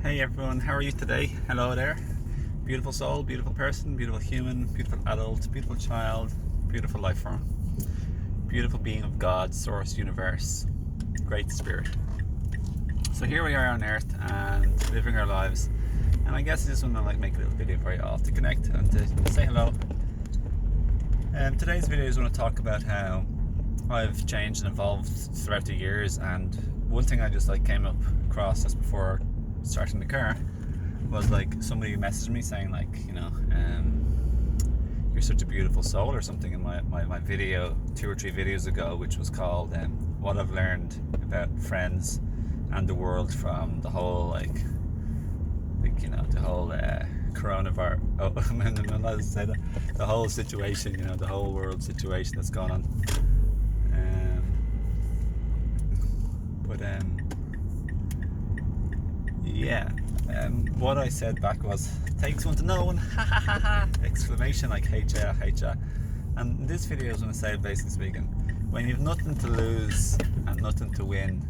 Hey everyone, how are you today? Hello there. Beautiful soul, beautiful person, beautiful human, beautiful adult, beautiful child, beautiful life form, beautiful being of God, source, universe, great spirit. So here we are on earth and living our lives. And I guess I just want to make a little video for you all to connect and to say hello. Today's video is going to talk about how I've changed and evolved throughout the years, and one thing I just came across just before starting the car was somebody messaged me saying you're such a beautiful soul or something in my video 2 or 3 videos ago, which was called what I've learned about friends and the world from the whole the whole coronavirus. Oh, I'm not allowed to say that. The whole situation, the whole world situation that's gone on. What I said back was, takes one to know one, ha ha ha ha, exclamation, hate ya. And this video is going to say, basically speaking, when you've nothing to lose and nothing to win,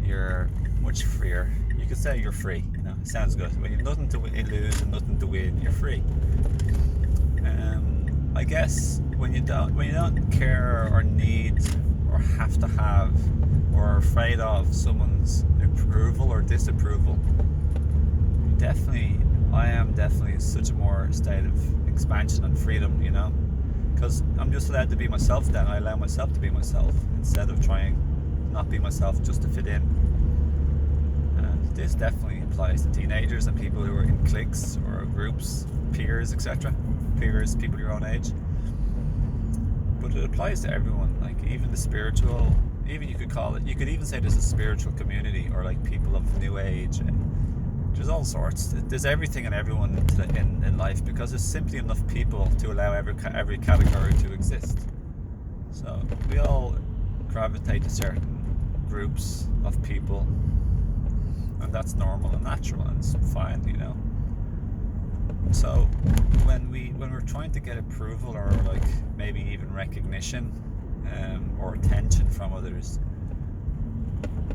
you're much freer. You could say you're free, it sounds good. When you've nothing to lose and nothing to win, you're free. I guess when you don't care or need or have to have or are afraid of someone's approval or disapproval, I am definitely in such a more state of expansion and freedom, because I'm just allowed to be myself then. I allow myself to be myself instead of trying not be myself just to fit in. And this definitely applies to teenagers and people who are in cliques or groups, peers, etc. Peers, people your own age. But it applies to everyone, even the spiritual, even you could even say there's a spiritual community, or people of new age. There's all sorts. There's everything and everyone in life, because there's simply enough people to allow every category to exist. So we all gravitate to certain groups of people, and that's normal and natural, and it's fine, So when we're trying to get approval or maybe even recognition or attention from others,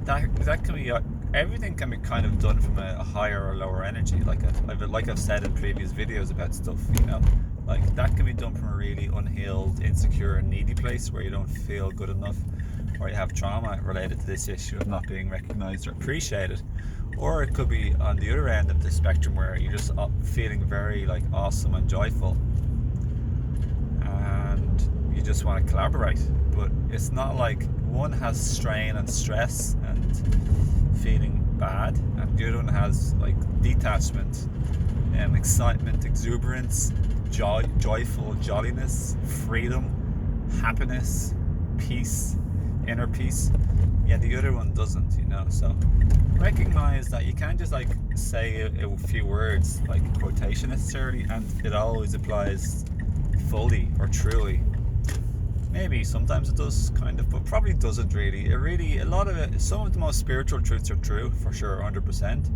that can be everything can be kind of done from a higher or lower energy. I've said in previous videos about stuff, that can be done from a really unhealed, insecure, and needy place where you don't feel good enough, or you have trauma related to this issue of not being recognized or appreciated. Or it could be on the other end of the spectrum where you're just feeling very awesome and joyful, and you just want to collaborate. But it's not one has strain and stress and feeling bad, and the other one has detachment, excitement, exuberance, joyful jolliness, freedom, happiness, peace, inner peace. Yeah, the other one doesn't, so recognize that you can't just say a few words quotation necessarily, and it always applies fully or truly. Maybe sometimes it does, kind of, but probably doesn't really. A lot of it, some of the most spiritual truths are true, for sure, 100%.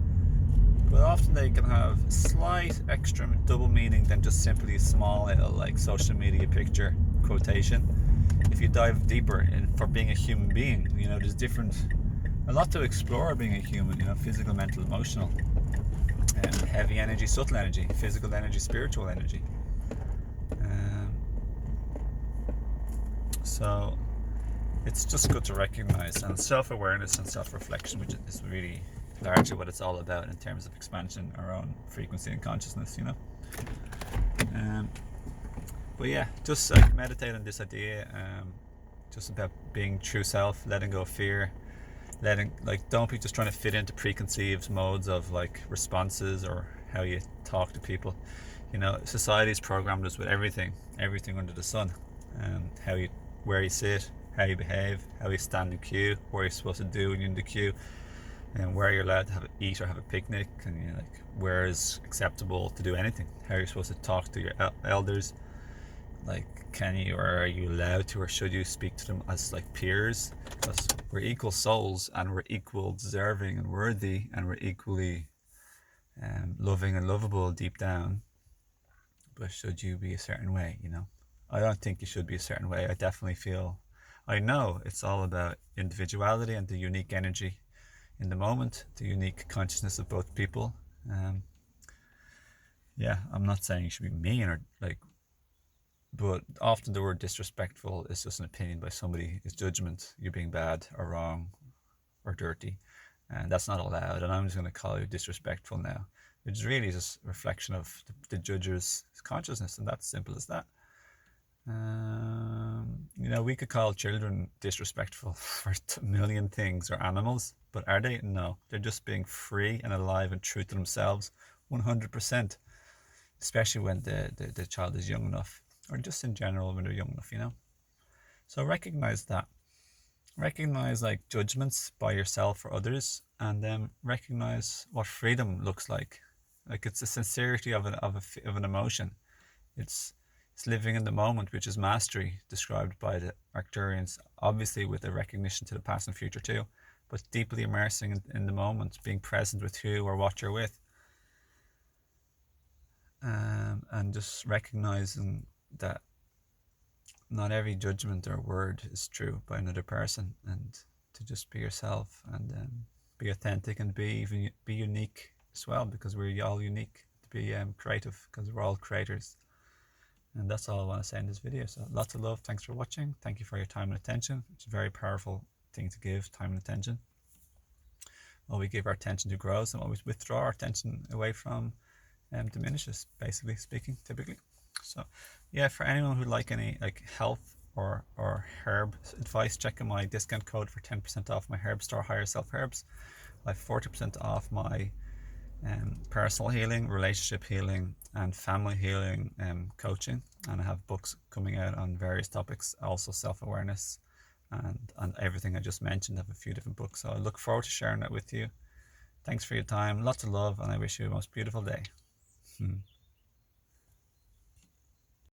But often they can have slight extra double meaning than just simply a small little social media picture quotation. If you dive deeper for being a human being, there's a lot to explore being a human, physical, mental, emotional, and heavy energy, subtle energy, physical energy, spiritual energy. So it's just good to recognize, and self-awareness and self-reflection, which is really largely what it's all about in terms of expansion, our own frequency and consciousness, But yeah, just meditate on this idea, just about being true self, letting go of fear, don't be just trying to fit into preconceived modes of responses or how you talk to people. Society's programmed us with everything under the sun, where you sit, how you behave, how you stand in queue, what you're supposed to do when you're in the queue, and where you're allowed to eat or have a picnic, and where is acceptable to do anything, how you're supposed to talk to your elders, can you or are you allowed to or should you speak to them as peers, because we're equal souls and we're equal deserving and worthy, and we're equally loving and lovable deep down. But should you be a certain way? I don't think you should be a certain way. I know it's all about individuality and the unique energy in the moment, the unique consciousness of both people. Yeah, I'm not saying you should be mean or like, but often the word disrespectful is just an opinion by somebody. It's judgment. You're being bad or wrong or dirty, and that's not allowed. And I'm just going to call you disrespectful now, which is really just a reflection of the judge's consciousness, and that's simple as that. We could call children disrespectful for a million things, or animals, but are they? No, they're just being free and alive and true to themselves 100%, especially when the child is young enough, or just in general when they're young enough, So recognize that. Recognize like judgments by yourself or others, and then recognize what freedom looks like. Like it's the sincerity of an emotion. It's living in the moment, which is mastery, described by the Arcturians, obviously with a recognition to the past and future too, but deeply immersing in the moment, being present with who or what you're with. And just recognizing that not every judgment or word is true by another person, and to just be yourself and be authentic and be unique as well, because we're all unique. To be creative, because we're all creators. And that's all I want to say in this video. So lots of love. Thanks for watching. Thank you for your time and attention. It's a very powerful thing to give, time and attention. What we give our attention to grows, and what we withdraw our attention away from diminishes, basically speaking, typically. So yeah, for anyone who'd like any like health or herb advice, check out my discount code for 10% off my herb store, Higher Self Herbs. I have 40% off my personal healing, relationship healing, and family healing coaching. And I have books coming out on various topics, also self-awareness and everything I just mentioned. I have a few different books, so I look forward to sharing that with you. Thanks for your time, lots of love, and I wish you the most beautiful day.